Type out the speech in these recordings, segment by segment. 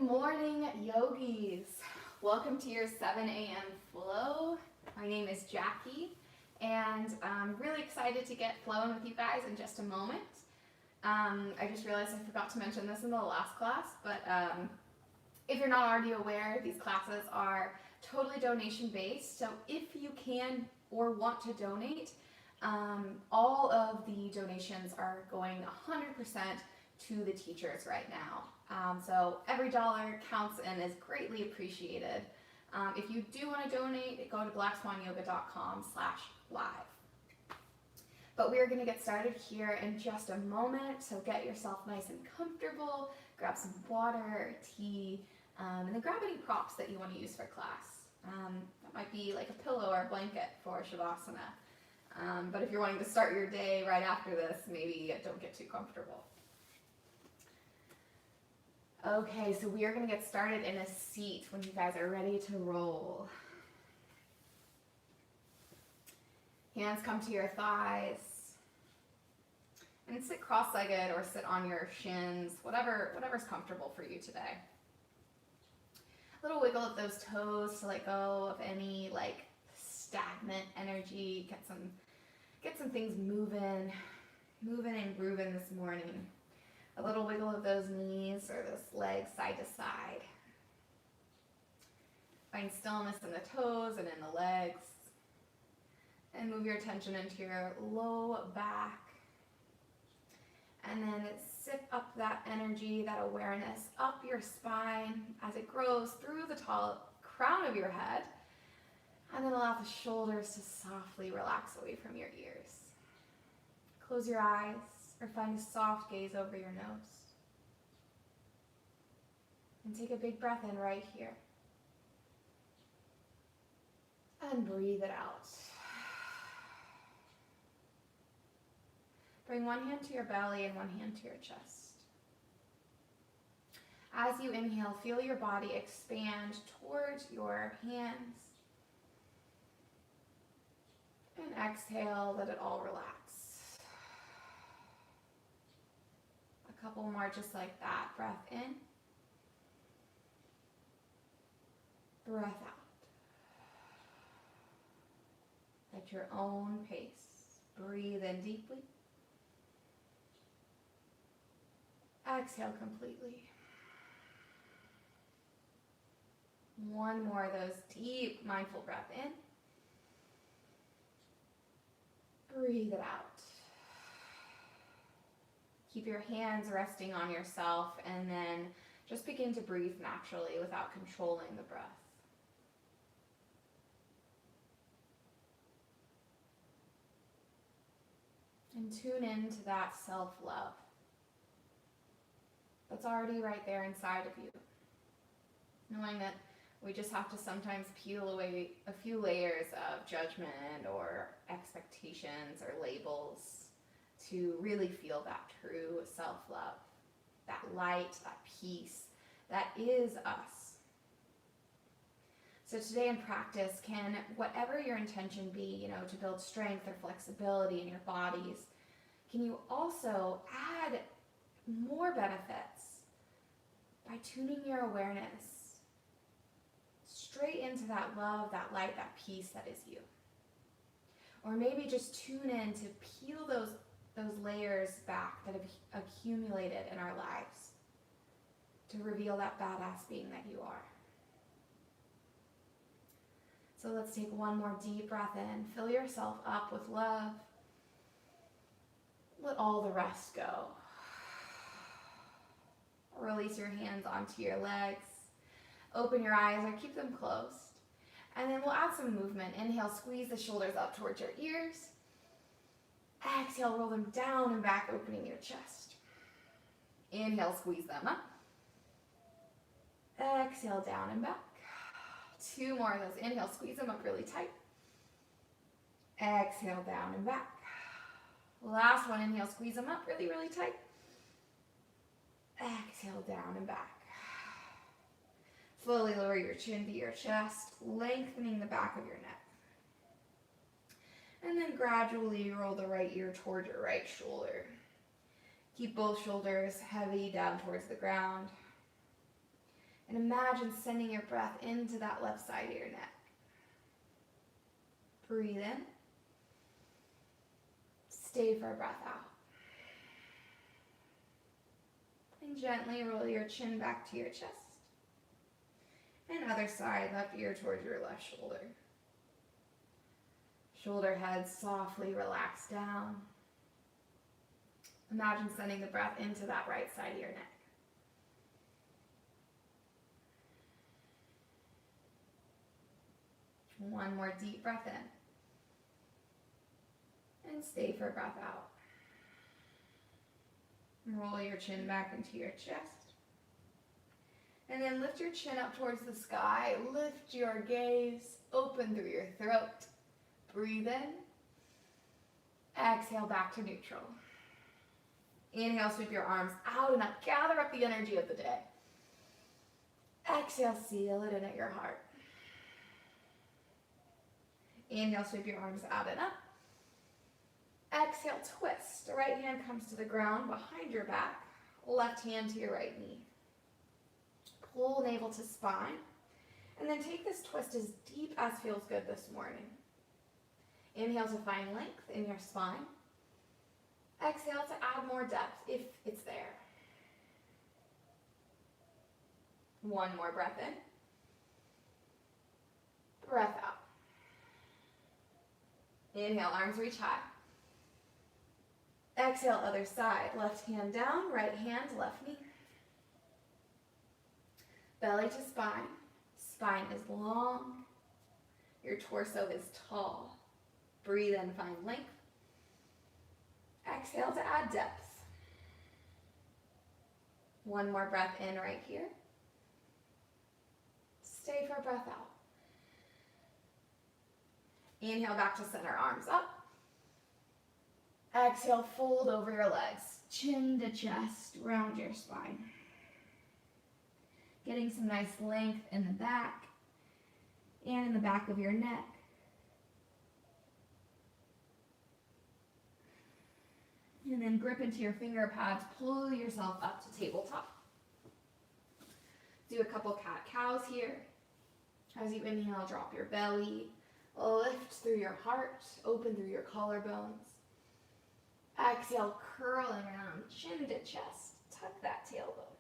morning, yogis. Welcome to your 7 a.m. flow. My name is Jackie, and I'm really excited to get flowing with you guys in just a moment. I just realized I forgot to mention this in the last class, but if you're not already aware, these classes are totally donation-based, so if you can or want to donate, all of the donations are going 100% to the teachers right now. So every dollar counts and is greatly appreciated. If you do want to donate, go to blackswanyoga.com/live. But we are going to get started here in just a moment, so get yourself nice and comfortable, grab some water, tea, and then grab any props that you want to use for class. That might be like a pillow or a blanket for Shavasana. But if you're wanting to start your day right after this, maybe don't get too comfortable. Okay, so we are going to get started in a seat when you guys are ready to roll. Hands come to your thighs. And sit cross-legged or sit on your shins, whatever's comfortable for you today. A little wiggle of those toes to let go of any stagnant energy. Get some things moving and grooving this morning. A little wiggle of those knees or those legs side to side. Find stillness in the toes and in the legs. And move your attention into your low back. And then sip up that energy, that awareness, up your spine as it grows through the tall crown of your head. And then allow the shoulders to softly relax away from your ears. Close your eyes or find a soft gaze over your nose. And take a big breath in right here. And breathe it out. Bring one hand to your belly and one hand to your chest. As you inhale, feel your body expand towards your hands. And exhale, let it all relax. A couple more just like that. Breath in. Breath out. At your own pace. Breathe in deeply. Exhale completely. One more of those deep, mindful breath in. Breathe it out. Keep your hands resting on yourself and then just begin to breathe naturally without controlling the breath. And tune into that self-love that's already right there inside of you. Knowing that we just have to sometimes peel away a few layers of judgment or expectations or labels to really feel that true self-love, that light, that peace, that is us. So today in practice, can whatever your intention be, to build strength or flexibility in your bodies, can you also add more benefits by tuning your awareness straight into that love, that light, that peace that is you. Or maybe just tune in to peel those layers back that have accumulated in our lives to reveal that badass being that you are. So let's take one more deep breath in. Fill yourself up with love. Let all the rest go. Release your hands onto your legs. Open your eyes or keep them closed. And then we'll add some movement. Inhale, squeeze the shoulders up towards your ears. Exhale, roll them down and back, opening your chest. Inhale, squeeze them up. Exhale, down and back. Two more of those. Inhale, squeeze them up really tight. Exhale, down and back. Last one, inhale, squeeze them up really, really tight. Exhale, down and back. Slowly lower your chin to your chest, lengthening the back of your neck. And then gradually roll the right ear toward your right shoulder. Keep both shoulders heavy down towards the ground. And imagine sending your breath into that left side of your neck. Breathe in. Stay for a breath out. And gently roll your chin back to your chest. And other side, left ear towards your left shoulder. Shoulder head softly relax down. Imagine sending the breath into that right side of your neck. One more deep breath in. And stay for a breath out. Roll your chin back into your chest. And then lift your chin up towards the sky. Lift your gaze. Open through your throat. Breathe in. Exhale back to neutral. Inhale, sweep your arms out and up. Gather up the energy of the day. Exhale, seal it in at your heart. Inhale, sweep your arms out and up. Exhale, twist. The right hand comes to the ground behind your back. Left hand to your right knee. Pull navel to spine. And then take this twist as deep as feels good this morning. Inhale to find length in your spine. Exhale to add more depth if it's there. One more breath in. Breath out. Inhale, arms reach high. Exhale, other side. Left hand down, right hand, left knee. Belly to spine. Spine is long. Your torso is tall. Breathe in, find length. Exhale to add depth. One more breath in right here. Stay for a breath out. Inhale back to center, arms up. Exhale, fold over your legs. Chin to chest, round your spine. Getting some nice length in the back and in the back of your neck. And then grip into your finger pads, pull yourself up to tabletop. Do a couple cat-cows here. As you inhale, drop your belly, lift through your heart, open through your collarbones. Exhale, curling around, chin to chest, tuck that tailbone.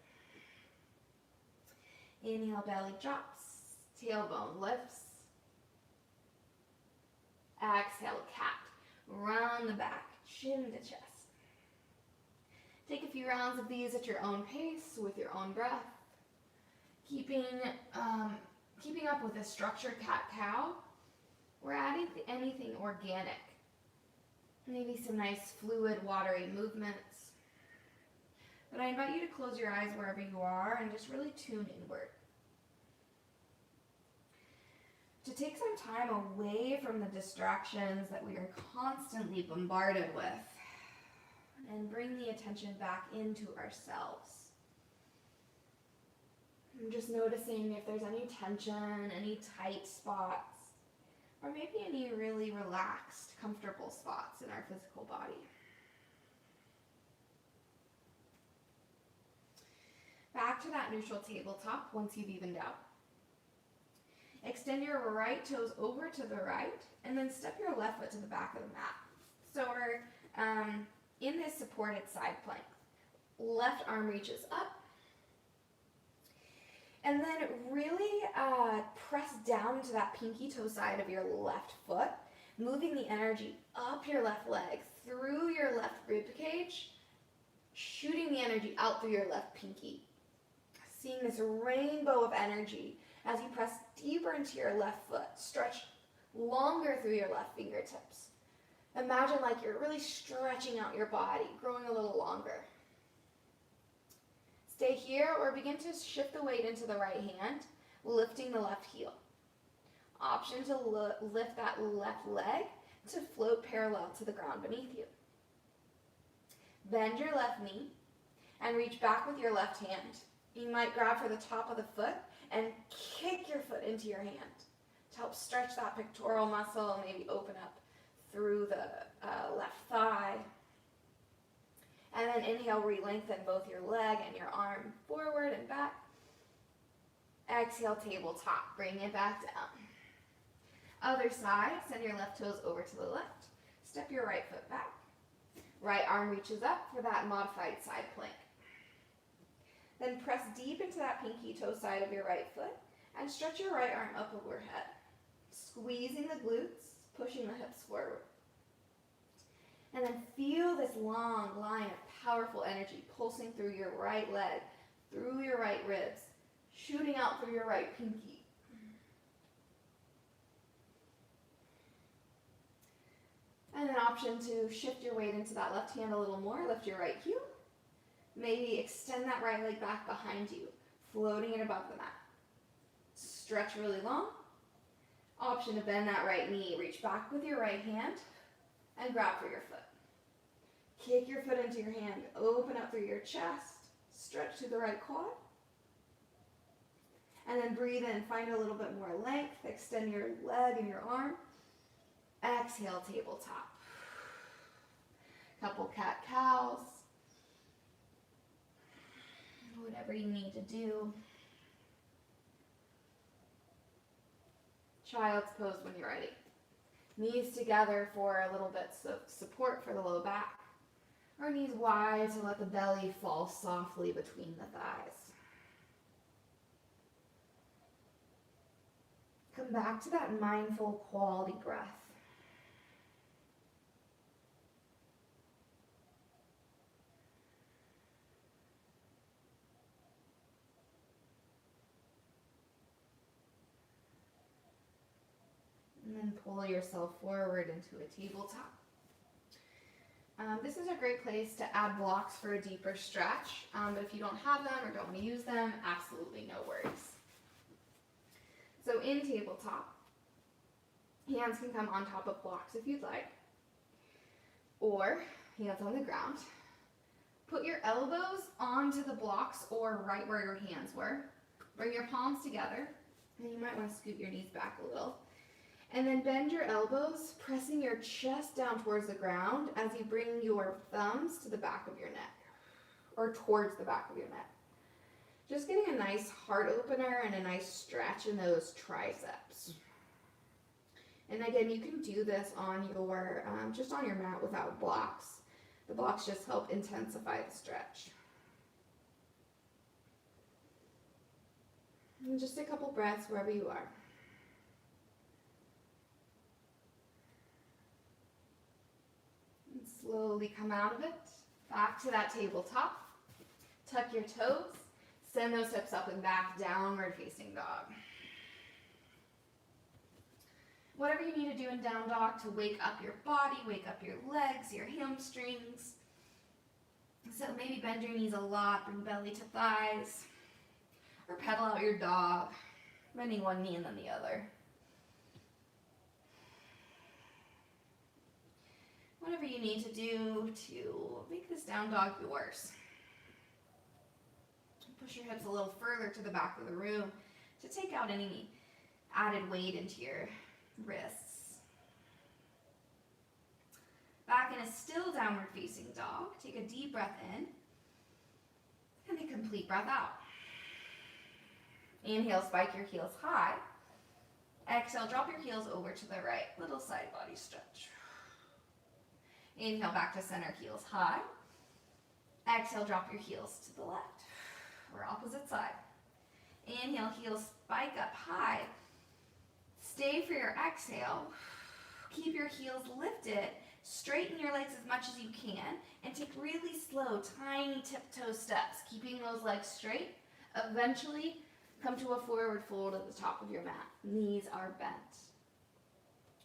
Inhale, belly drops, tailbone lifts. Exhale, cat, round the back, chin to chest. Take a few rounds of these at your own pace, with your own breath. Keeping up with a structured cat-cow. We're adding anything organic. Maybe some nice fluid, watery movements. But I invite you to close your eyes wherever you are and just really tune inward. To take some time away from the distractions that we are constantly bombarded with and bring the attention back into ourselves. I'm just noticing if there's any tension, any tight spots, or maybe any really relaxed, comfortable spots in our physical body. Back to that neutral tabletop once you've evened out. Extend your right toes over to the right, and then step your left foot to the back of the mat. So we're in this supported side plank. Left arm reaches up. And then really press down to that pinky toe side of your left foot, moving the energy up your left leg, through your left rib cage, shooting the energy out through your left pinky. Seeing this rainbow of energy as you press deeper into your left foot, stretch longer through your left fingertips. Imagine like you're really stretching out your body, growing a little longer. Stay here or begin to shift the weight into the right hand, lifting the left heel. Option to lift that left leg to float parallel to the ground beneath you. Bend your left knee and reach back with your left hand. You might grab for the top of the foot and kick your foot into your hand to help stretch that pectoral muscle, maybe open up through the left thigh. And then inhale, re-lengthen both your leg and your arm forward and back. Exhale, tabletop. Bring it back down. Other side, send your left toes over to the left. Step your right foot back. Right arm reaches up for that modified side plank. Then press deep into that pinky toe side of your right foot and stretch your right arm up overhead. Squeezing the glutes, pushing the hips forward. And then feel this long line of powerful energy pulsing through your right leg, through your right ribs, shooting out through your right pinky. And an option to shift your weight into that left hand a little more, lift your right heel. Maybe extend that right leg back behind you, floating it above the mat. Stretch really long. Option to bend that right knee, reach back with your right hand and grab for your foot. Kick your foot into your hand, open up through your chest, stretch to the right quad. And then breathe in, find a little bit more length, extend your leg and your arm. Exhale, tabletop. Couple cat-cows. Whatever you need to do. Child's pose when you're ready. Knees together for a little bit of support for the low back. Or knees wide to let the belly fall softly between the thighs. Come back to that mindful quality breath. And then pull yourself forward into a tabletop. This is a great place to add blocks for a deeper stretch, but if you don't have them or don't want to use them, absolutely no worries. So in tabletop, hands can come on top of blocks if you'd like, or hands on the ground. Put your elbows onto the blocks or right where your hands were. Bring your palms together, and you might want to scoot your knees back a little. And then bend your elbows, pressing your chest down towards the ground as you bring your thumbs to the back of your neck, or towards the back of your neck. Just getting a nice heart opener and a nice stretch in those triceps. And again, you can do this on your, just on your mat without blocks. The blocks just help intensify the stretch. And just a couple breaths wherever you are. Slowly come out of it, back to that tabletop. Tuck your toes, send those hips up and back, downward facing dog. Whatever you need to do in down dog to wake up your body, wake up your legs, your hamstrings. So maybe bend your knees a lot, bring belly to thighs, or pedal out your dog, bending one knee and then the other. Whatever you need to do to make this down dog yours. Push your hips a little further to the back of the room to take out any added weight into your wrists. Back in a still downward facing dog. Take a deep breath in and a complete breath out. Inhale, spike your heels high. Exhale, drop your heels over to the right. Little side body stretch. Inhale, back to center, heels high. Exhale, drop your heels to the left, or opposite side. Inhale, heels spike up high. Stay for your exhale. Keep your heels lifted. Straighten your legs as much as you can, and take really slow, tiny tiptoe steps, keeping those legs straight. Eventually, come to a forward fold at the top of your mat. Knees are bent.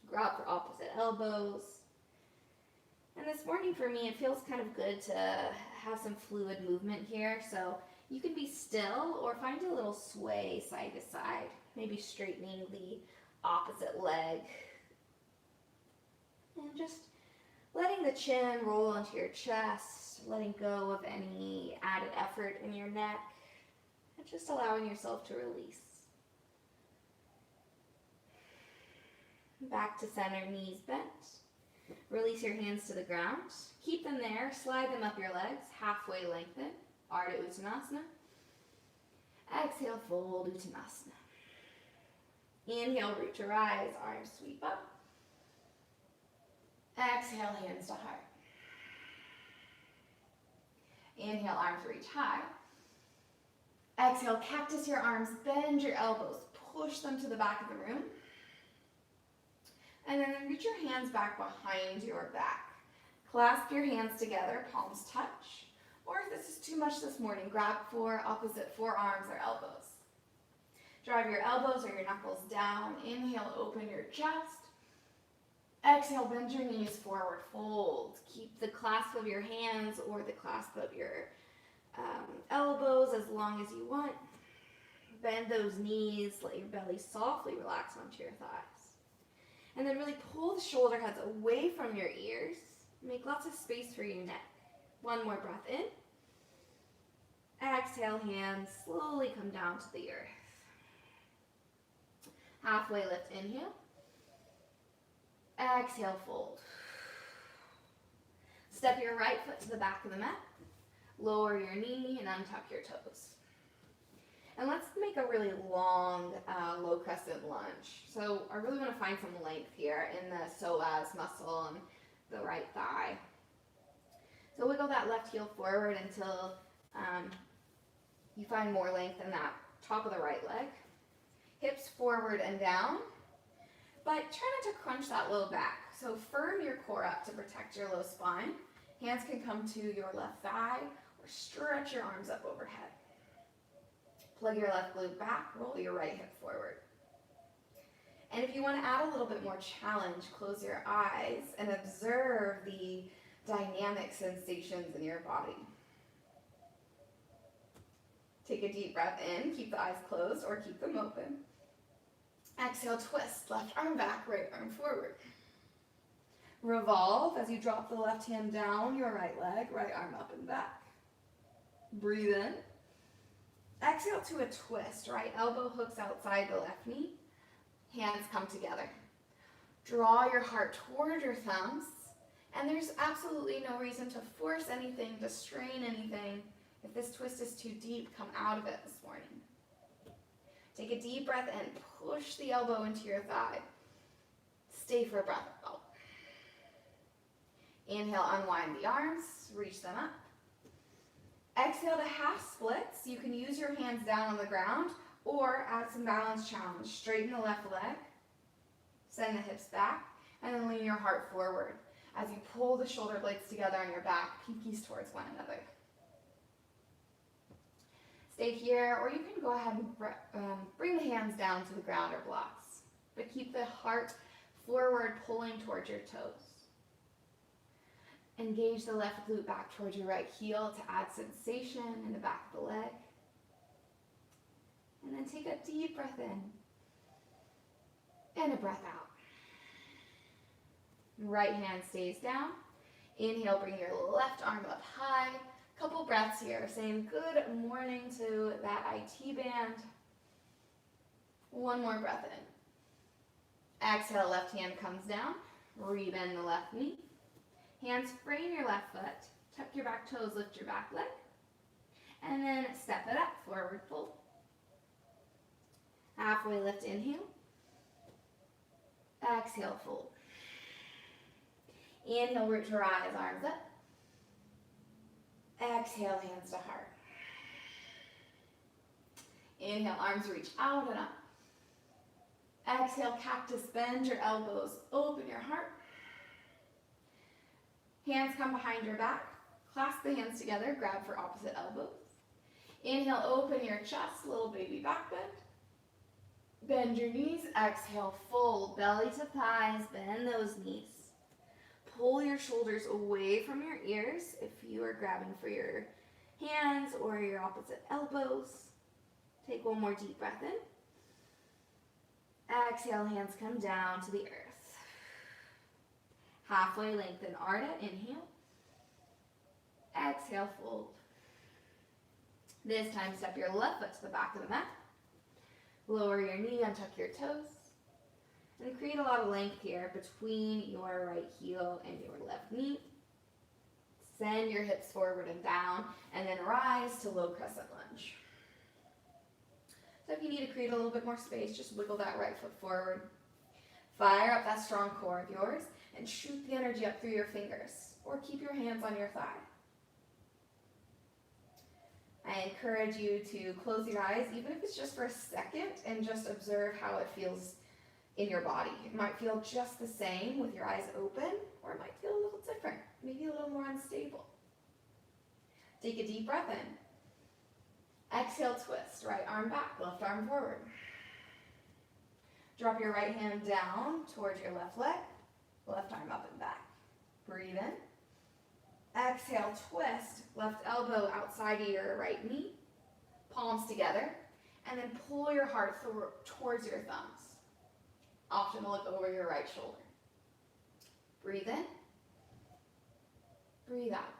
Grab for opposite elbows. And this morning for me, it feels kind of good to have some fluid movement here. So you can be still or find a little sway side to side, maybe straightening the opposite leg. And just letting the chin roll into your chest, letting go of any added effort in your neck, and just allowing yourself to release. Back to center, knees bent. Release your hands to the ground. Keep them there. Slide them up your legs. Halfway lengthen. Ardha Uttanasana. Exhale, fold, Uttanasana. Inhale, root to rise, arms sweep up. Exhale, hands to heart. Inhale, arms reach high. Exhale, cactus your arms, bend your elbows, push them to the back of the room. And then reach your hands back behind your back. Clasp your hands together, palms touch. Or if this is too much this morning, grab opposite forearms or elbows. Drive your elbows or your knuckles down. Inhale, open your chest. Exhale, bend your knees forward, fold. Keep the clasp of your hands or the clasp of your elbows as long as you want. Bend those knees, let your belly softly relax onto your thighs. And then really pull the shoulder heads away from your ears. Make lots of space for your neck. One more breath in. Exhale, hands slowly come down to the earth. Halfway lift, inhale. Exhale, fold. Step your right foot to the back of the mat. Lower your knee and untuck your toes. And let's make a really long low crescent lunge. So I really want to find some length here in the psoas muscle and the right thigh. So wiggle that left heel forward until you find more length in that top of the right leg. Hips forward and down, but try not to crunch that low back. So firm your core up to protect your low spine. Hands can come to your left thigh or stretch your arms up overhead. Plug your left glute back, roll your right hip forward. And if you want to add a little bit more challenge, close your eyes and observe the dynamic sensations in your body. Take a deep breath in, keep the eyes closed or keep them open. Exhale, twist, left arm back, right arm forward. Revolve as you drop the left hand down your right leg, right arm up and back. Breathe in. Exhale to a twist, right elbow hooks outside the left knee. Hands come together. Draw your heart toward your thumbs, and there's absolutely no reason to force anything, to strain anything. If this twist is too deep, come out of it this morning. Take a deep breath in, push the elbow into your thigh. Stay for a breath out. Inhale, unwind the arms, reach them up. Exhale to half splits. You can use your hands down on the ground or add some balance challenge. Straighten the left leg, send the hips back, and then lean your heart forward as you pull the shoulder blades together on your back, pinkies towards one another. Stay here, or you can go ahead and bring the hands down to the ground or blocks, but keep the heart forward, pulling towards your toes. Engage the left glute back towards your right heel to add sensation in the back of the leg. And then take a deep breath in and a breath out. Right hand stays down. Inhale, bring your left arm up high. Couple breaths here, saying good morning to that IT band. One more breath in. Exhale, left hand comes down. Rebend the left knee. Hands frame your left foot. Tuck your back toes, lift your back leg. And then step it up, forward fold. Halfway lift, inhale. Exhale, fold. Inhale, root to rise, arms up. Exhale, hands to heart. Inhale, arms reach out and up. Exhale, cactus, bend your elbows, open your heart. Hands come behind your back. Clasp the hands together, grab for opposite elbows. Inhale, open your chest, little baby back bend. Bend your knees, exhale, fold, belly to thighs, bend those knees. Pull your shoulders away from your ears if you are grabbing for your hands or your opposite elbows. Take one more deep breath in. Exhale, hands come down to the earth. Halfway lengthen Ardha, inhale. Exhale, fold. This time, step your left foot to the back of the mat. Lower your knee, untuck your toes. And create a lot of length here between your right heel and your left knee. Send your hips forward and down, and then rise to low crescent lunge. So if you need to create a little bit more space, just wiggle that right foot forward. Fire up that strong core of yours and shoot the energy up through your fingers, or keep your hands on your thigh. I encourage you to close your eyes, even if it's just for a second, and just observe how it feels in your body. It might feel just the same with your eyes open, or it might feel a little different, maybe a little more unstable. Take a deep breath in. Exhale, twist. Right arm back, left arm forward. Drop your right hand down towards your left leg, left arm up and back. Breathe in. Exhale, twist. Left elbow outside of your right knee, palms together, and then pull your heart towards your thumbs. Often look over your right shoulder. Breathe in. Breathe out.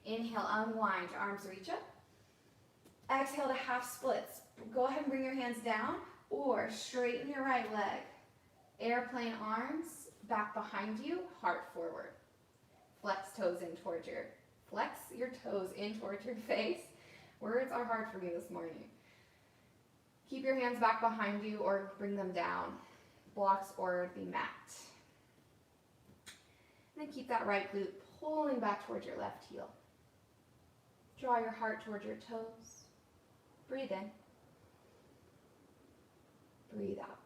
Inhale, unwind, arms reach up. Exhale to half splits. Go ahead and bring your hands down or straighten your right leg. Airplane arms back behind you, heart forward. Flex your toes in towards your face. Words are hard for me this morning. Keep your hands back behind you or bring them down. Blocks or the mat. And then keep that right glute pulling back towards your left heel. Draw your heart towards your toes. Breathe in. Breathe out.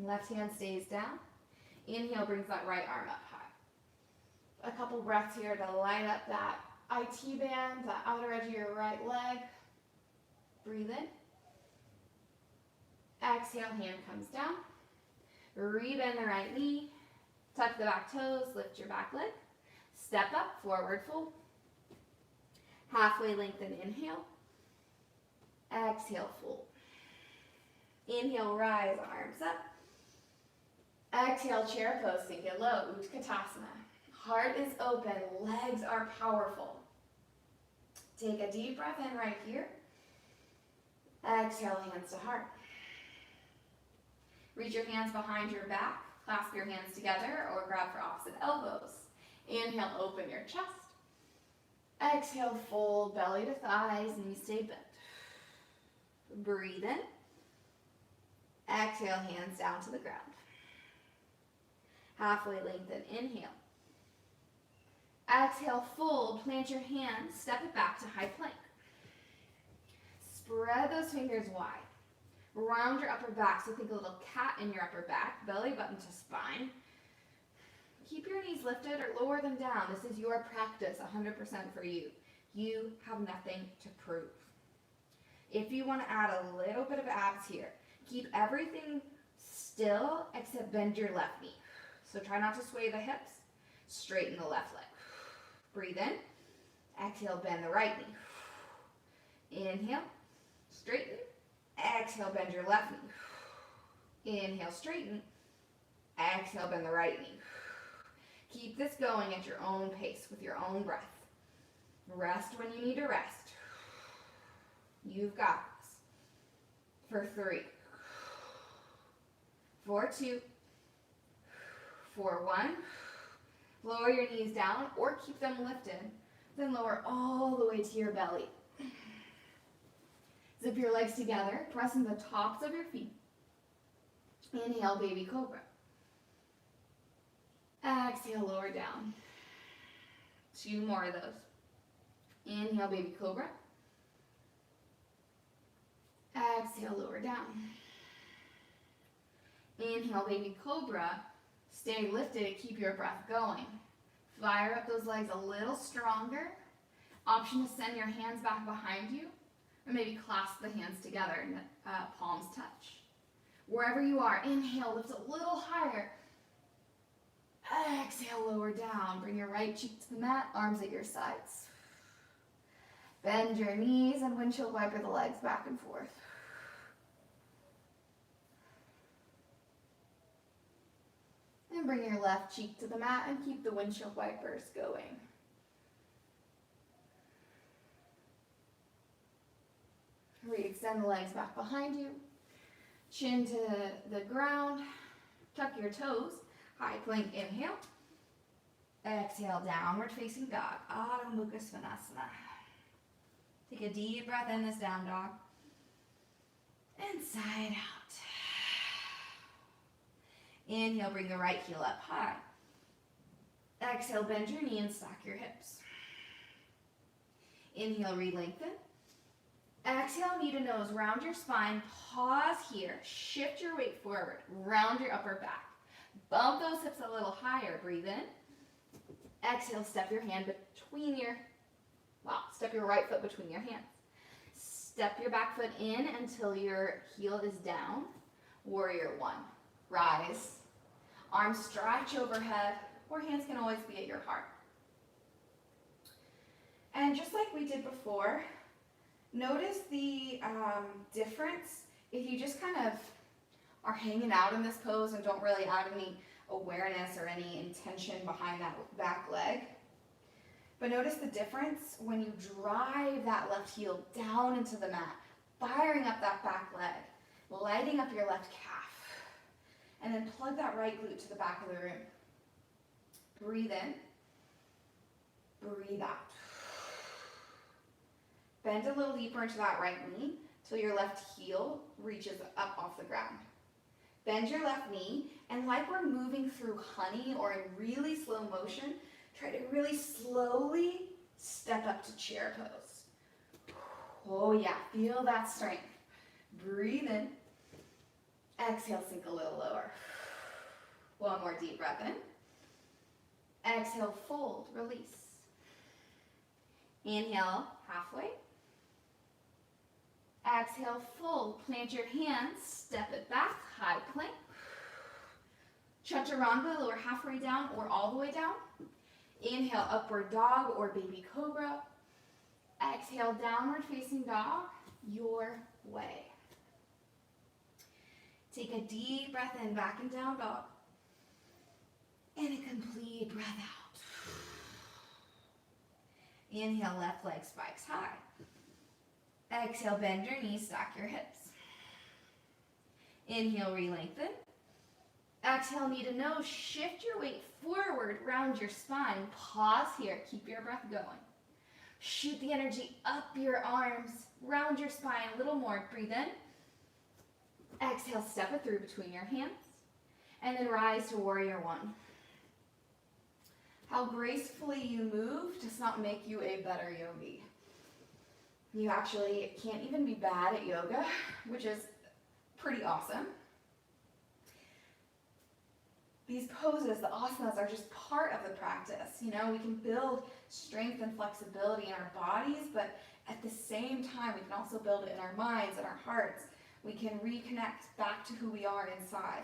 Left hand stays down. Inhale brings that right arm up high. A couple breaths here to light up that IT band, that outer edge of your right leg. Breathe in. Exhale, hand comes down. Rebend the right knee. Tuck the back toes, lift your back leg. Step up, forward fold. Halfway lengthen, inhale. Exhale, fold. Inhale, rise, arms up. Exhale, chair pose, sink it low, Utkatasana. Heart is open, legs are powerful. Take a deep breath in right here. Exhale, hands to heart. Reach your hands behind your back, clasp your hands together, or grab for opposite elbows. Inhale, open your chest. Exhale, fold belly to thighs, knees stay bent. Breathe in. Exhale, hands down to the ground. Halfway lengthen, inhale. Exhale, fold, plant your hands, step it back to high plank. Spread those fingers wide. Round your upper back, so think a little cat in your upper back, belly button to spine. Keep your knees lifted or lower them down. This is your practice, 100% for you. You have nothing to prove. If you want to add a little bit of abs here, keep everything still except bend your left knee. So try not to sway the hips. Straighten the left leg. Breathe in. Exhale, bend the right knee. Inhale, straighten. Exhale, bend your left knee. Inhale, straighten. Exhale, bend the right knee. Keep this going at your own pace with your own breath. Rest when you need to rest. You've got this. For 3, for 2, for 1. Lower your knees down or keep them lifted. Then lower all the way to your belly. Zip your legs together, pressing the tops of your feet. Inhale, baby cobra. Exhale, lower down. 2 more of those. Inhale, baby cobra. Exhale, lower down. Inhale, baby cobra. Stay lifted, keep your breath going. Fire up those legs a little stronger. Option to send your hands back behind you, or maybe clasp the hands together and palms touch. Wherever you are, inhale, lift a little higher. Exhale, lower down. Bring your right cheek to the mat, arms at your sides. Bend your knees and windshield wiper the legs back and forth. And bring your left cheek to the mat and keep the windshield wipers going. Re-extend the legs back behind you. Chin to the ground. Tuck your toes. High plank, inhale. Exhale, downward facing dog. Adho Mukha Svanasana. Take a deep breath in this down dog. And side out. Inhale, bring the right heel up high. Exhale, bend your knee and stack your hips. Inhale, re-lengthen. Exhale, knee to nose, round your spine, pause here, shift your weight forward, round your upper back. Bump those hips a little higher, breathe in. Exhale, step your hand between your, step your right foot between your hands. Step your back foot in until your heel is down. Warrior one. Rise. Arms stretch overhead, or hands can always be at your heart. And just like we did before, notice the difference if you just kind of are hanging out in this pose and don't really add any awareness or any intention behind that back leg. But notice the difference when you drive that left heel down into the mat, firing up that back leg, lighting up your left calf, and then plug that right glute to the back of the room. Breathe in, breathe out. Bend a little deeper into that right knee till your left heel reaches up off the ground. Bend your left knee, and like we're moving through honey or in really slow motion, try to really slowly step up to chair pose. Oh yeah, feel that strength. Breathe in. Exhale, sink a little lower. One more deep breath in. Exhale, fold, release. Inhale, halfway. Exhale, fold, plant your hands, step it back, high plank. Chaturanga, lower halfway down or all the way down. Inhale, upward dog or baby cobra. Exhale, downward facing dog, your way. Take a deep breath in, back and down dog. And a complete breath out. Inhale, left leg spikes high. Exhale, bend your knees, stack your hips. Inhale, re-lengthen. Exhale, knee to nose, shift your weight forward, round your spine. Pause here, keep your breath going. Shoot the energy up your arms, round your spine a little more. Breathe in. Exhale, step it through between your hands. And then rise to warrior one. How gracefully you move does not make you a better yogi. You actually can't even be bad at yoga, which is pretty awesome. These poses, the asanas, are just part of the practice. You know, we can build strength and flexibility in our bodies, but at the same time, we can also build it in our minds and our hearts. We can reconnect back to who we are inside.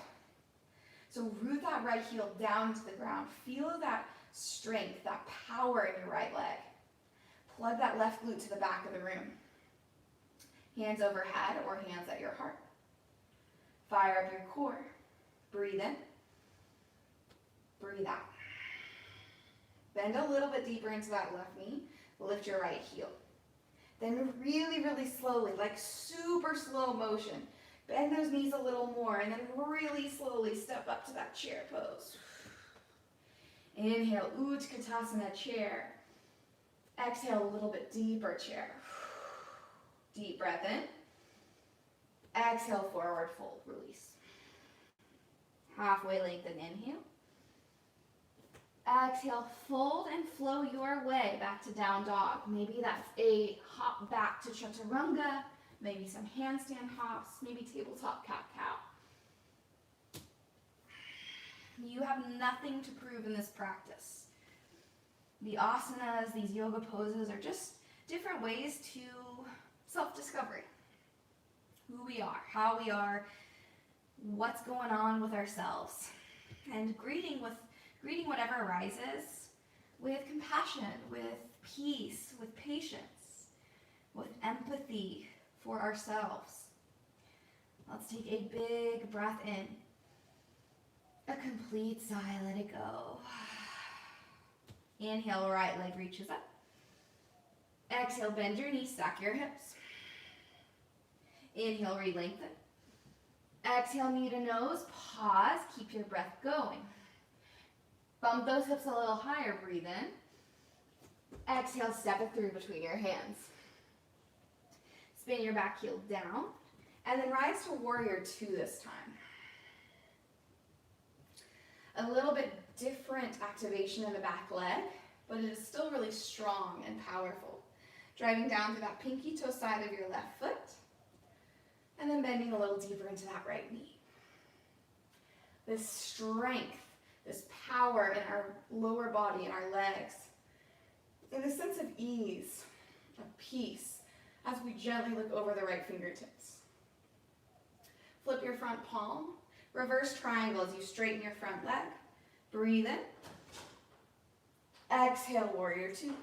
So root that right heel down to the ground. Feel that strength, that power in your right leg. Plug that left glute to the back of the room. Hands overhead or hands at your heart. Fire up your core. Breathe in. Breathe out. Bend a little bit deeper into that left knee. Lift your right heel. Then really, really slowly, like super slow motion, bend those knees a little more and then really slowly step up to that chair pose. Inhale, Utkatasana, chair. Exhale, a little bit deeper, chair. Deep breath in. Exhale, forward fold, release. Halfway lengthen, inhale. Exhale, fold and flow your way back to down dog. Maybe that's a hop back to chaturanga, maybe some handstand hops, maybe tabletop cat-cow. You have nothing to prove in this practice. The asanas, these yoga poses, are just different ways to self-discovery. Who we are, how we are, what's going on with ourselves, and greeting whatever arises with compassion, with peace, with patience, with empathy for ourselves. Let's take a big breath in. A complete sigh, let it go. Inhale, right leg reaches up. Exhale, bend your knees, stack your hips. Inhale, re-lengthen. Exhale, knee to nose, pause, keep your breath going. Bump those hips a little higher, breathe in. Exhale, step it through between your hands. Spin your back heel down, and then rise to warrior two this time. A little bit different activation in the back leg, but it is still really strong and powerful. Driving down to that pinky toe side of your left foot, and then bending a little deeper into that right knee. This strength, this power in our lower body and our legs, and a sense of ease, of peace, as we gently look over the right fingertips. Flip your front palm, reverse triangle as you straighten your front leg. Breathe in. Exhale, warrior two.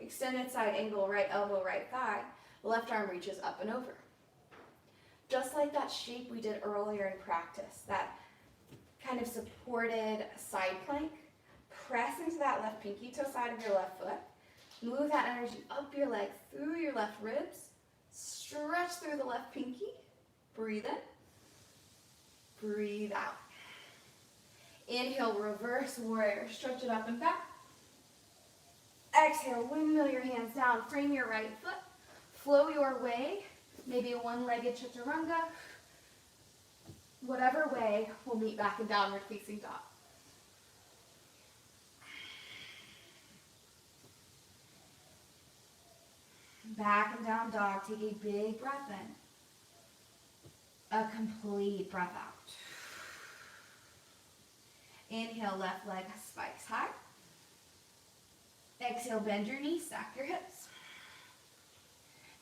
Extended side angle, right elbow, right thigh. Left arm reaches up and over. Just like that shape we did earlier in practice, that kind of supported side plank, press into that left pinky toe side of your left foot. Move that energy up your leg, through your left ribs. Stretch through the left pinky. Breathe in. Breathe out. Inhale, reverse warrior. Stretch it up and back. Exhale, windmill your hands down. Frame your right foot. Flow your way. Maybe a one-legged chaturanga. Whatever way, we'll meet back in downward facing dog. Back and down dog. Take a big breath in. A complete breath out. Inhale, left leg spikes high. Exhale, bend your knees, stack your hips.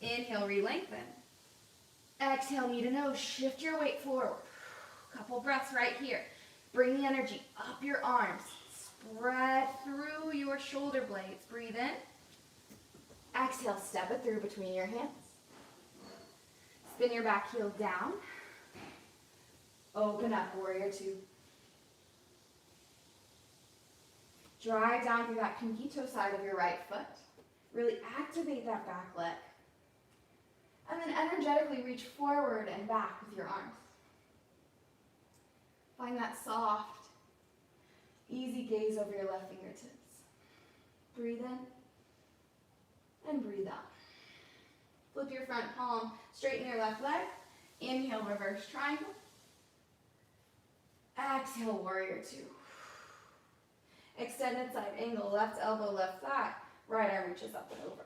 Inhale, re-lengthen. Exhale, knee to nose, shift your weight forward. Couple breaths right here. Bring the energy up your arms. Spread through your shoulder blades. Breathe in. Exhale, step it through between your hands. Spin your back heel down. Open up, warrior two. Drive down through that pinky toe side of your right foot. Really activate that back leg. And then energetically reach forward and back with your arms. Find that soft, easy gaze over your left fingertips. Breathe in and breathe out. Flip your front palm, straighten your left leg. Inhale, reverse triangle. Exhale, warrior two. Extended side angle, left elbow, left thigh. Right arm reaches up and over.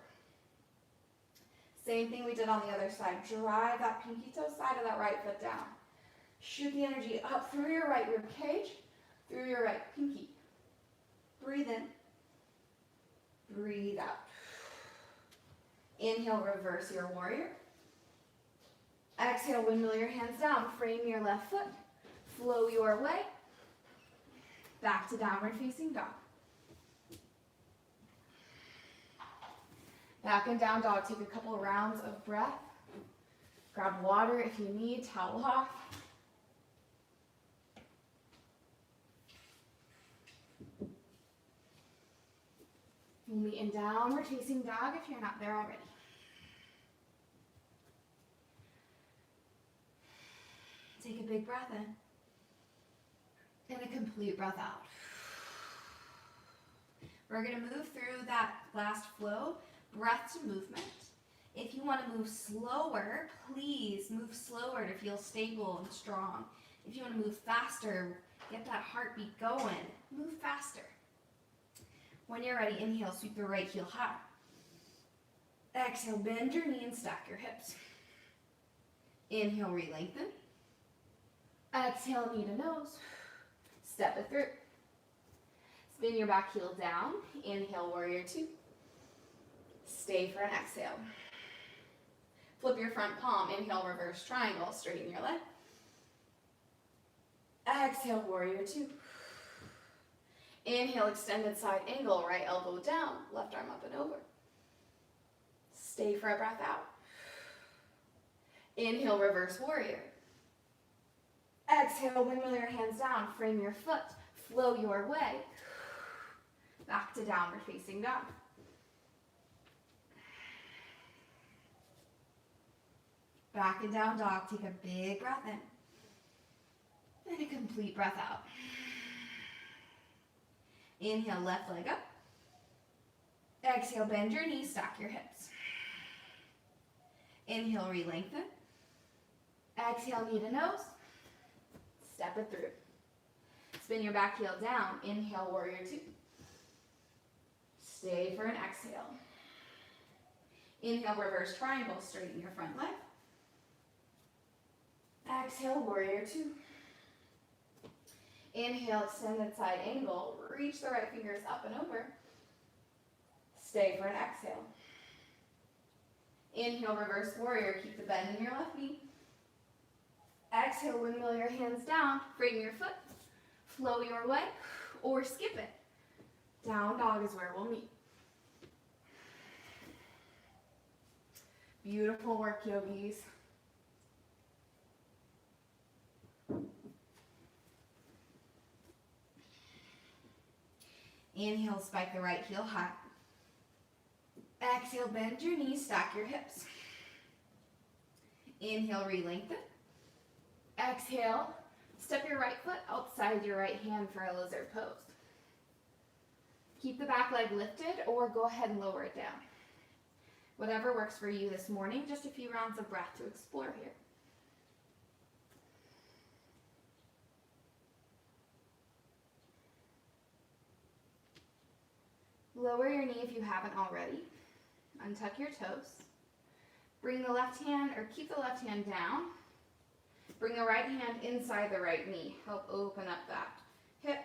Same thing we did on the other side. Drive that pinky toe side of that right foot down. Shoot the energy up through your right rib cage, through your right pinky. Breathe in. Breathe out. Inhale, reverse your warrior. Exhale, windmill your hands down. Frame your left foot. Flow your way. Back to downward facing dog. Back and down dog. Take a couple rounds of breath. Grab water if you need, towel off. We'll meet in downward facing dog if you're not there already. Take a big breath in. And a complete breath out. We're going to move through that last flow, breath to movement. If you want to move slower, please move slower to feel stable and strong. If you want to move faster, get that heartbeat going, move faster. When you're ready, inhale, sweep the right heel high. Exhale, bend your knee and stack your hips. Inhale, re-lengthen. Exhale, knee to nose. Step it through. Spin your back heel down. Inhale, warrior two. Stay for an exhale. Flip your front palm. Inhale, reverse triangle. Straighten your leg. Exhale, warrior two. Inhale, extended side angle. Right elbow down. Left arm up and over. Stay for a breath out. Inhale, reverse warrior. Exhale, windmill your hands down. Frame your foot. Flow your way. Back to downward facing dog. Back and down dog. Take a big breath in. And a complete breath out. Inhale, left leg up. Exhale, bend your knees, stack your hips. Inhale, re-lengthen. Exhale, knee to nose. Step it through. Spin your back heel down. Inhale, warrior two. Stay for an exhale. Inhale, reverse triangle. Straighten your front leg. Exhale, warrior two. Inhale, extended side angle. Reach the right fingers up and over. Stay for an exhale. Inhale, reverse warrior. Keep the bend in your left knee. Exhale, windmill your hands down. Straighten your foot. Flow your way or skip it. Down dog is where we'll meet. Beautiful work, yogis. Inhale, spike the right heel high. Exhale, bend your knees, stack your hips. Inhale, re-lengthen. Exhale, step your right foot outside your right hand for a lizard pose. Keep the back leg lifted or go ahead and lower it down. Whatever works for you this morning, just a few rounds of breath to explore here. Lower your knee if you haven't already. Untuck your toes. Bring the left hand, or keep the left hand down. Bring the right hand inside the right knee. Help open up that hip.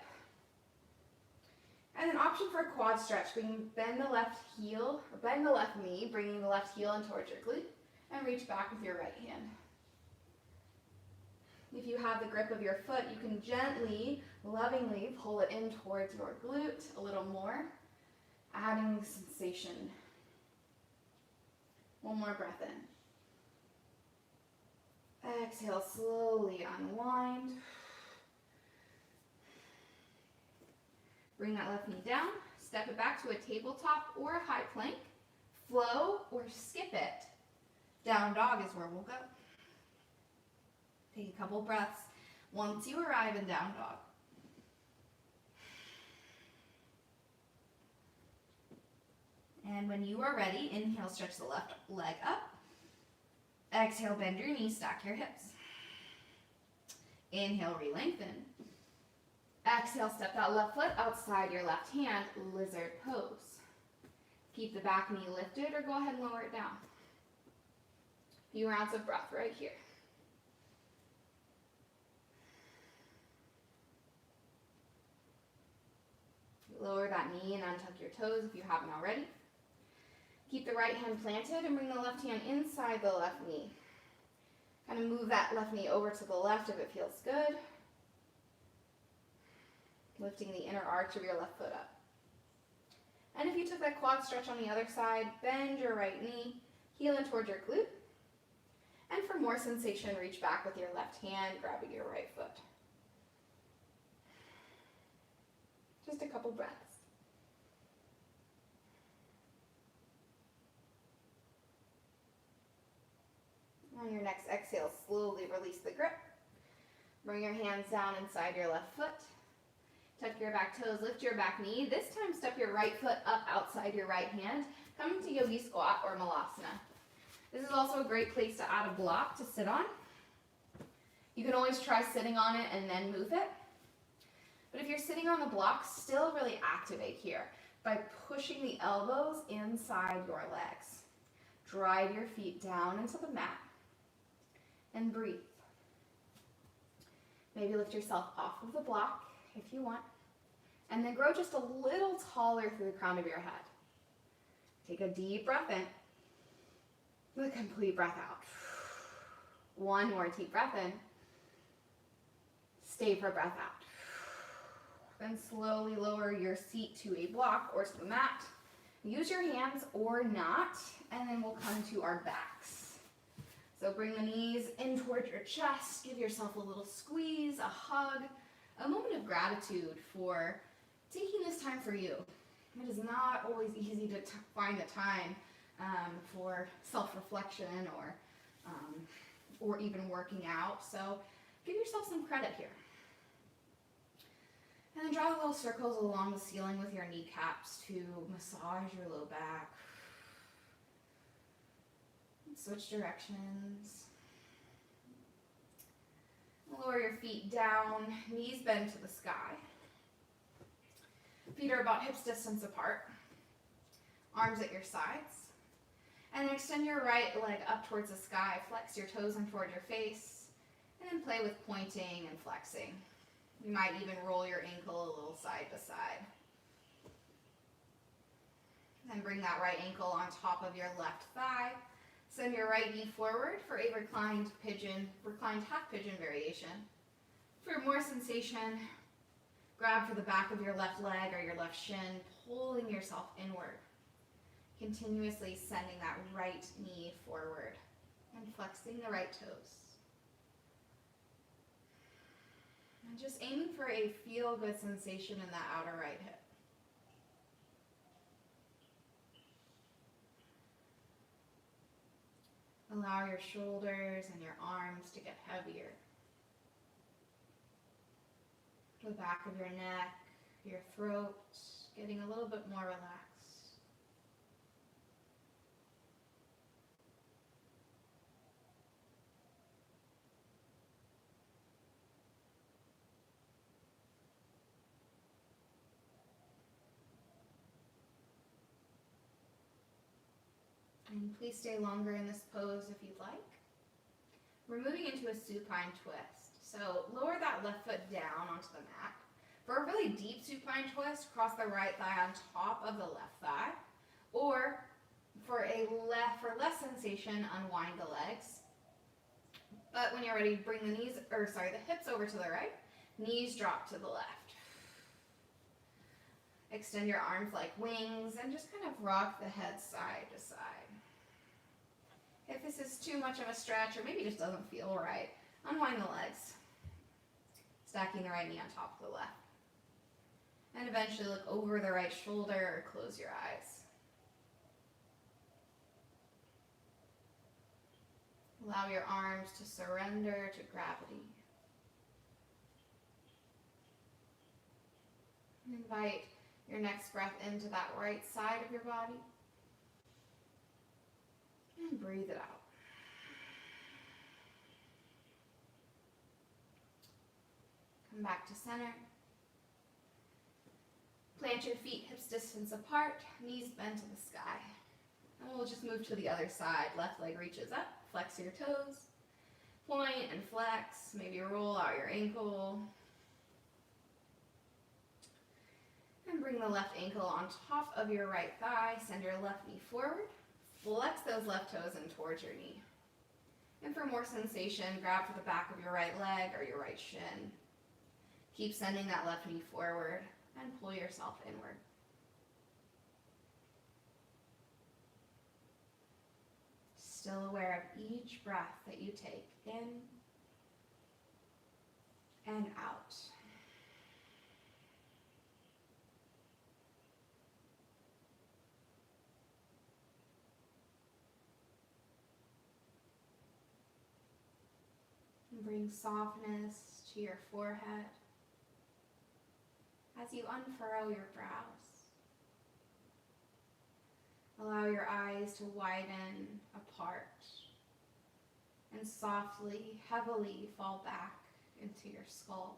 And an option for a quad stretch. Bend the left heel, or bend the left knee, bringing the left heel in towards your glute, and reach back with your right hand. If you have the grip of your foot, you can gently, lovingly pull it in towards your glute a little more, adding sensation. One more breath in. Exhale, slowly unwind. Bring that left knee down, step it back to a tabletop or a high plank. Flow or skip it. Down dog is where we'll go. Take a couple breaths once you arrive in down dog. And when you are ready, inhale, stretch the left leg up. Exhale, bend your knees, stack your hips. Inhale, re-lengthen. Exhale, step that left foot outside your left hand, lizard pose. Keep the back knee lifted or go ahead and lower it down. Few rounds of breath right here. Lower that knee and untuck your toes if you haven't already. Keep the right hand planted and bring the left hand inside the left knee. Kind of move that left knee over to the left if it feels good. Lifting the inner arch of your left foot up. And if you took that quad stretch on the other side, bend your right knee, heel in towards your glute. And for more sensation, reach back with your left hand, grabbing your right foot. Just a couple breaths. On your next exhale, slowly release the grip. Bring your hands down inside your left foot. Tuck your back toes, lift your back knee. This time, step your right foot up outside your right hand, coming to yogi squat or malasana. This is also a great place to add a block to sit on. You can always try sitting on it and then move it. But if you're sitting on the block, still really activate here by pushing the elbows inside your legs. Drive your feet down into the mat and breathe. Maybe lift yourself off of the block if you want, and then grow just a little taller through the crown of your head. Take a deep breath in, with a complete breath out. One more deep breath in. Stay for breath out. Then slowly lower your seat to a block or to the mat. Use your hands or not, and then we'll come to our backs. So bring the knees in towards your chest. Give yourself a little squeeze, a hug, a moment of gratitude for taking this time for you. It is not always easy to find the time for self-reflection or even working out. So give yourself some credit here. And then draw little circles along the ceiling with your kneecaps to massage your low back. Switch directions. Lower your feet down, knees bend to the sky. Feet are about hips distance apart. Arms at your sides. And then extend your right leg up towards the sky. Flex your toes in toward your face. And then play with pointing and flexing. You might even roll your ankle a little side to side. Then bring that right ankle on top of your left thigh. Send your right knee forward for a reclined half pigeon variation. For more sensation, grab for the back of your left leg or your left shin, pulling yourself inward. Continuously sending that right knee forward and flexing the right toes. And just aiming for a feel-good sensation in that outer right hip. Allow your shoulders and your arms to get heavier. The back of your neck, your throat, getting a little bit more relaxed. And please stay longer in this pose if you'd like. We're moving into a supine twist. So lower that left foot down onto the mat. For a really deep supine twist, cross the right thigh on top of the left thigh. Or for less sensation, unwind the legs. But when you're ready, bring the hips over to the right. Knees drop to the left. Extend your arms like wings and just kind of rock the head side to side. If this is too much of a stretch or maybe just doesn't feel right, unwind the legs. Stacking the right knee on top of the left. And eventually look over the right shoulder or close your eyes. Allow your arms to surrender to gravity. Invite your next breath into that right side of your body. And breathe it out. Come back to center. Plant your feet hips distance apart, knees bend to the sky. And we'll just move to the other side. Left leg reaches up, flex your toes. Point and flex, maybe roll out your ankle. And bring the left ankle on top of your right thigh. Send your left knee forward. Flex those left toes in towards your knee. And for more sensation, grab for the back of your right leg or your right shin. Keep sending that left knee forward and pull yourself inward. Still aware of each breath that you take in and out. Bring softness to your forehead as you unfurrow your brows. Allow your eyes to widen apart and softly, heavily fall back into your skull.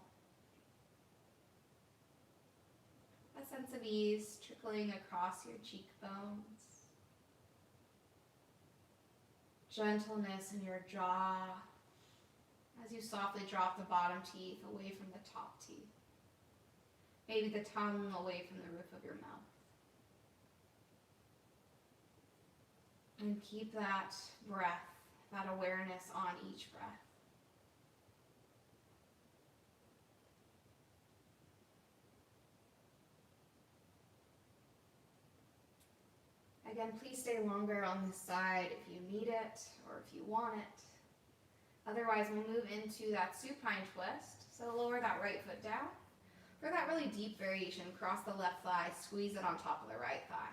A sense of ease trickling across your cheekbones. Gentleness in your jaw as you softly drop the bottom teeth away from the top teeth. Maybe the tongue away from the roof of your mouth. And keep that breath, that awareness on each breath. Again, please stay longer on this side if you need it or if you want it. Otherwise, we'll move into that supine twist. So lower that right foot down. For that really deep variation, cross the left thigh, squeeze it on top of the right thigh.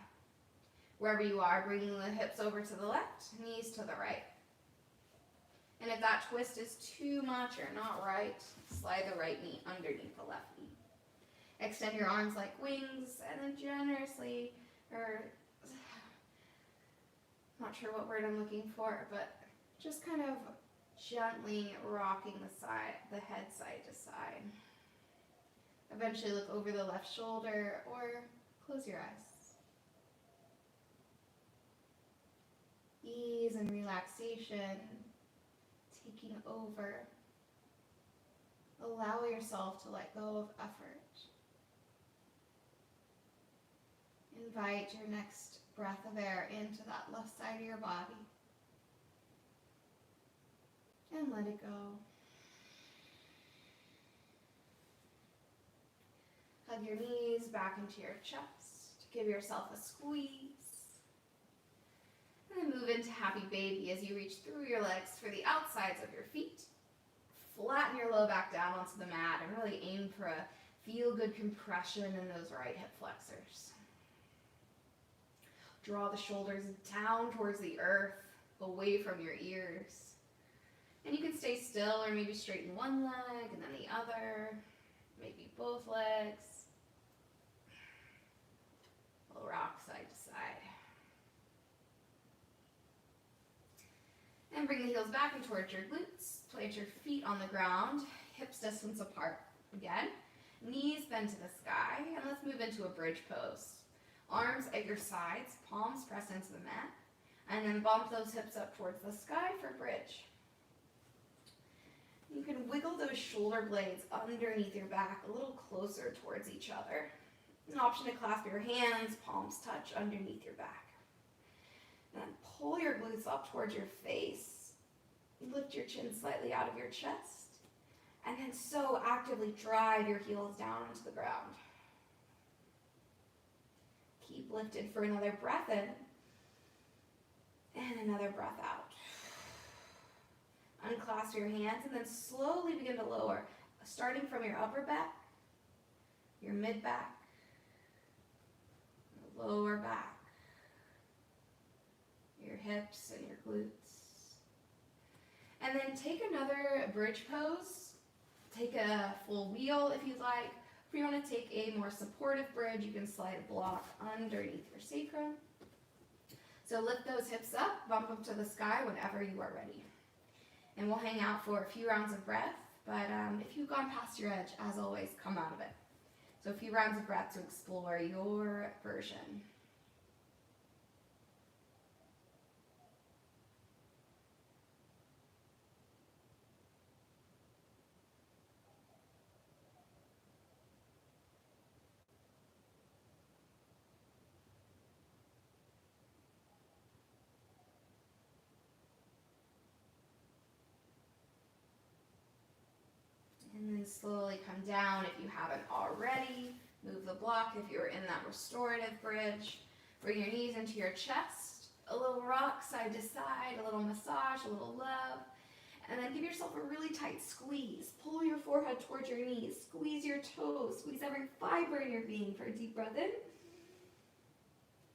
Wherever you are, bringing the hips over to the left, knees to the right. And if that twist is too much or not right, slide the right knee underneath the left knee. Extend your arms like wings and then generously, or not not sure what word I'm looking for, but just kind of gently rocking the head side to side. Eventually look over the left shoulder or close your eyes. Ease and relaxation taking over. Allow yourself to let go of effort. Invite your next breath of air into that left side of your body. And let it go. Hug your knees back into your chest. Give yourself a squeeze. And then move into happy baby as you reach through your legs for the outsides of your feet. Flatten your low back down onto the mat and really aim for a feel-good compression in those right hip flexors. Draw the shoulders down towards the earth, away from your ears. And you can stay still or maybe straighten one leg and then the other, maybe both legs. We'll rock side to side. And bring the heels back and towards your glutes. Plant your feet on the ground, hips distance apart. Again, knees bend to the sky, and let's move into a bridge pose. Arms at your sides, palms press into the mat, and then bump those hips up towards the sky for bridge. You can wiggle those shoulder blades underneath your back a little closer towards each other. An option to clasp your hands, palms touch underneath your back. And then pull your glutes up towards your face. Lift your chin slightly out of your chest. And then so actively drive your heels down into the ground. Keep lifted for another breath in. And another breath out. Unclasp your hands and then slowly begin to lower, starting from your upper back, your mid back, lower back, your hips and your glutes. And then take another bridge pose. Take a full wheel if you'd like. If you want to take a more supportive bridge, you can slide a block underneath your sacrum. So lift those hips up, bump them to the sky whenever you are ready. And we'll hang out for a few rounds of breath, but if you've gone past your edge, as always, come out of it. So a few rounds of breath to explore your version. And then slowly come down if you haven't already. Move the block if you're in that restorative bridge. Bring your knees into your chest. A little rock side to side, a little massage, a little love. And then give yourself a really tight squeeze. Pull your forehead towards your knees. Squeeze your toes. Squeeze every fiber in your being for a deep breath in.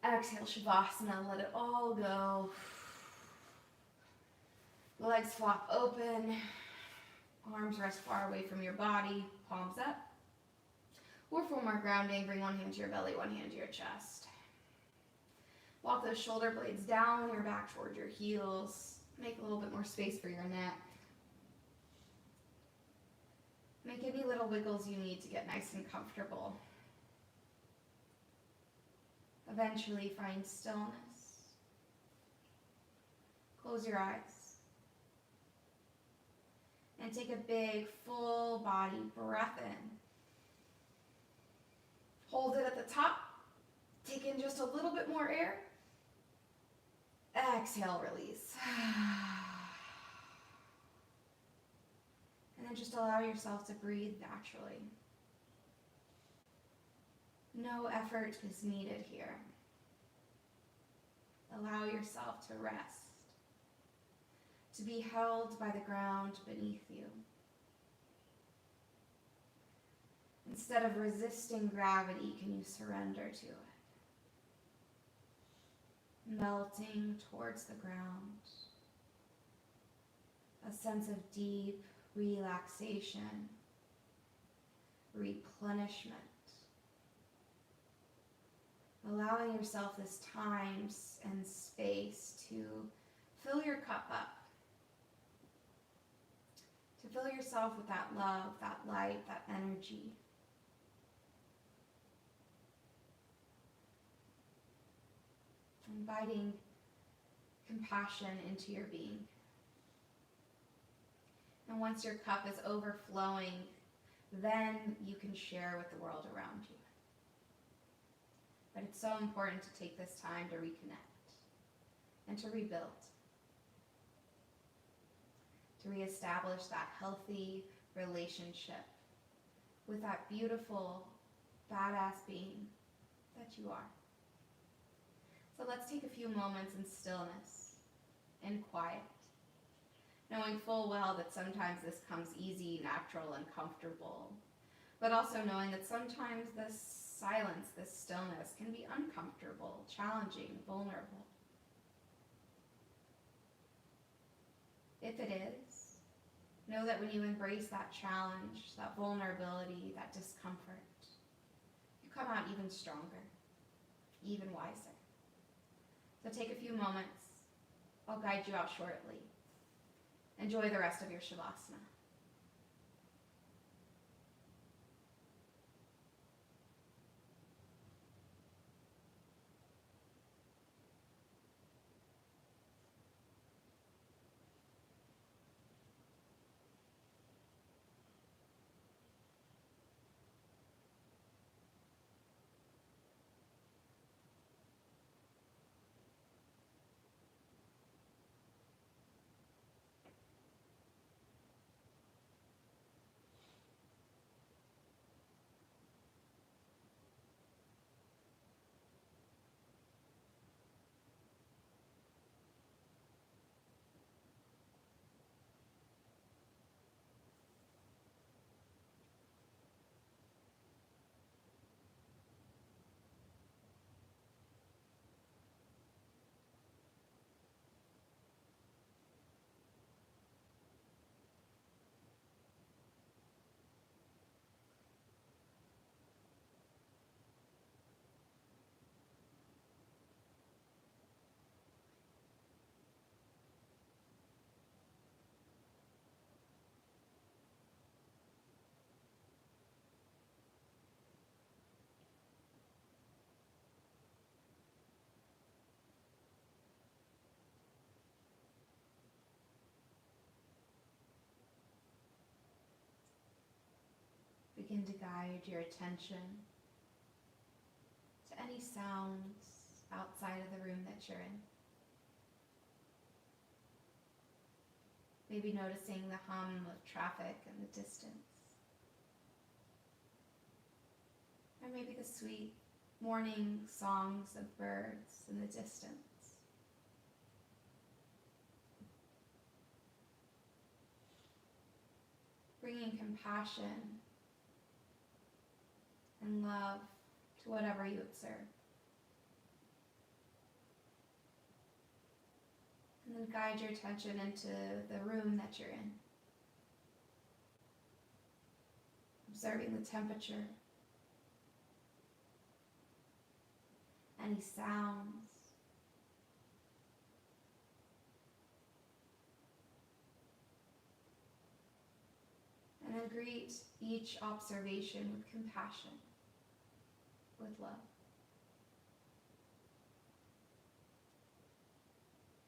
Exhale, Shavasana. Let it all go. The legs flop open. Arms rest far away from your body, palms up. Or for more grounding, bring one hand to your belly, one hand to your chest. Walk those shoulder blades down your back toward your heels. Make a little bit more space for your neck. Make any little wiggles you need to get nice and comfortable. Eventually find stillness. Close your eyes. And take a big, full body breath in. Hold it at the top. Take in just a little bit more air. Exhale, release. And then just allow yourself to breathe naturally. No effort is needed here. Allow yourself to rest. To be held by the ground beneath you. Instead of resisting gravity, can you surrender to it? Melting towards the ground. A sense of deep relaxation, replenishment. Allowing yourself this time and space to fill your cup up. To fill yourself with that love, that light, that energy. Inviting compassion into your being. And once your cup is overflowing, then you can share with the world around you. But it's so important to take this time to reconnect and to rebuild. To reestablish that healthy relationship with that beautiful, badass being that you are. So let's take a few moments in stillness and quiet, knowing full well that sometimes this comes easy, natural, and comfortable, but also knowing that sometimes this silence, this stillness can be uncomfortable, challenging, vulnerable. If it is, know that when you embrace that challenge, that vulnerability, that discomfort, you come out even stronger, even wiser. So take a few moments. I'll guide you out shortly. Enjoy the rest of your Shavasana. Begin to guide your attention to any sounds outside of the room that you're in. Maybe noticing the hum of traffic in the distance. Or maybe the sweet morning songs of birds in the distance. Bringing compassion and love to whatever you observe. And then guide your attention into the room that you're in. Observing the temperature, any sounds, and then greet each observation with compassion, with love.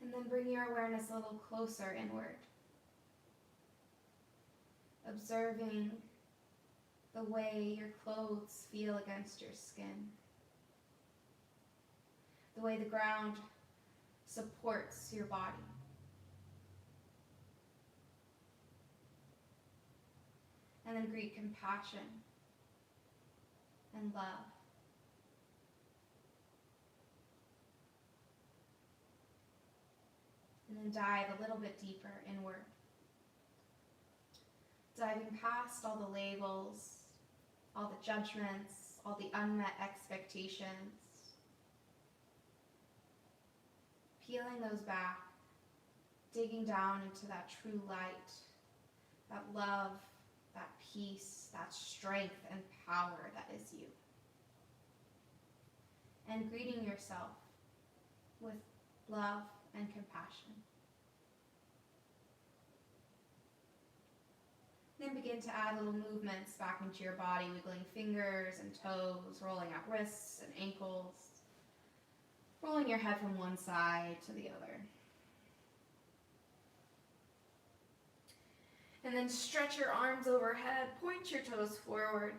And then bring your awareness a little closer inward, observing the way your clothes feel against your skin, the way the ground supports your body. And then greet compassion and love. And then dive a little bit deeper inward. Diving past all the labels, all the judgments, all the unmet expectations. Peeling those back, digging down into that true light, that love, that peace, that strength and power that is you. And greeting yourself with love and compassion. Then begin to add little movements back into your body, wiggling fingers and toes, rolling out wrists and ankles, rolling your head from one side to the other. And then stretch your arms overhead, point your toes forward,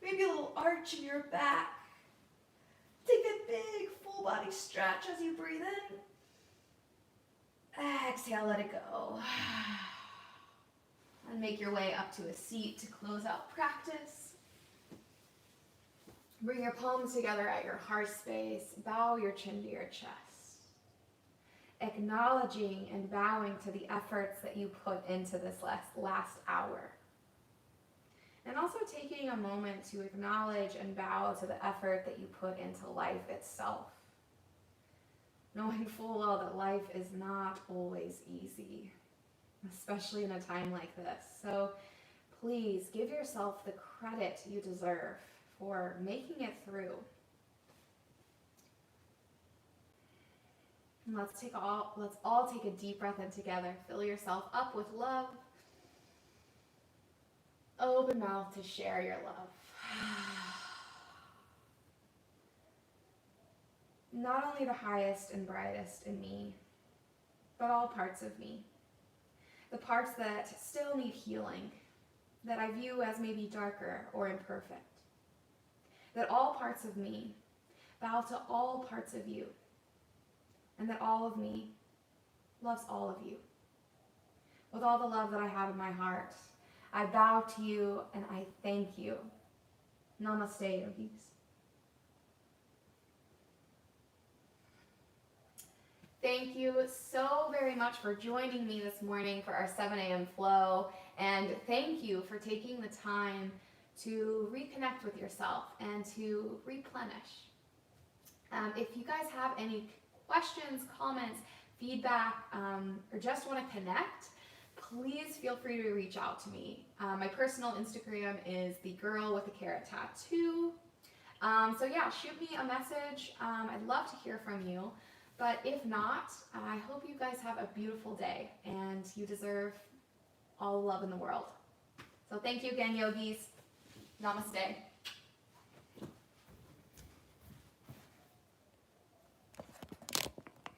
maybe a little arch in your back. Take a big full body stretch as you breathe in. Exhale, let it go. And make your way up to a seat to close out practice. Bring your palms together at your heart space. Bow your chin to your chest. Acknowledging and bowing to the efforts that you put into this last hour. And also taking a moment to acknowledge and bow to the effort that you put into life itself. Knowing full well that life is not always easy, especially in a time like this. So please give yourself the credit you deserve for making it through. And let's all take a deep breath in together. Fill yourself up with love. Open mouth to share your love. Not only the highest and brightest in me, but all parts of me. The parts that still need healing, that I view as maybe darker or imperfect. That all parts of me bow to all parts of you, and that all of me loves all of you. With all the love that I have in my heart, I bow to you and I thank you. Namaste, yogis. Thank you so very much for joining me this morning for our 7 a.m. flow, and thank you for taking the time to reconnect with yourself and to replenish. If you guys have any questions, comments, feedback, or just want to connect, please feel free to reach out to me. My personal Instagram is thegirlwiththecarrot tattoo. So yeah, shoot me a message. I'd love to hear from you. But if not, I hope you guys have a beautiful day and you deserve all the love in the world. So thank you again, yogis. Namaste.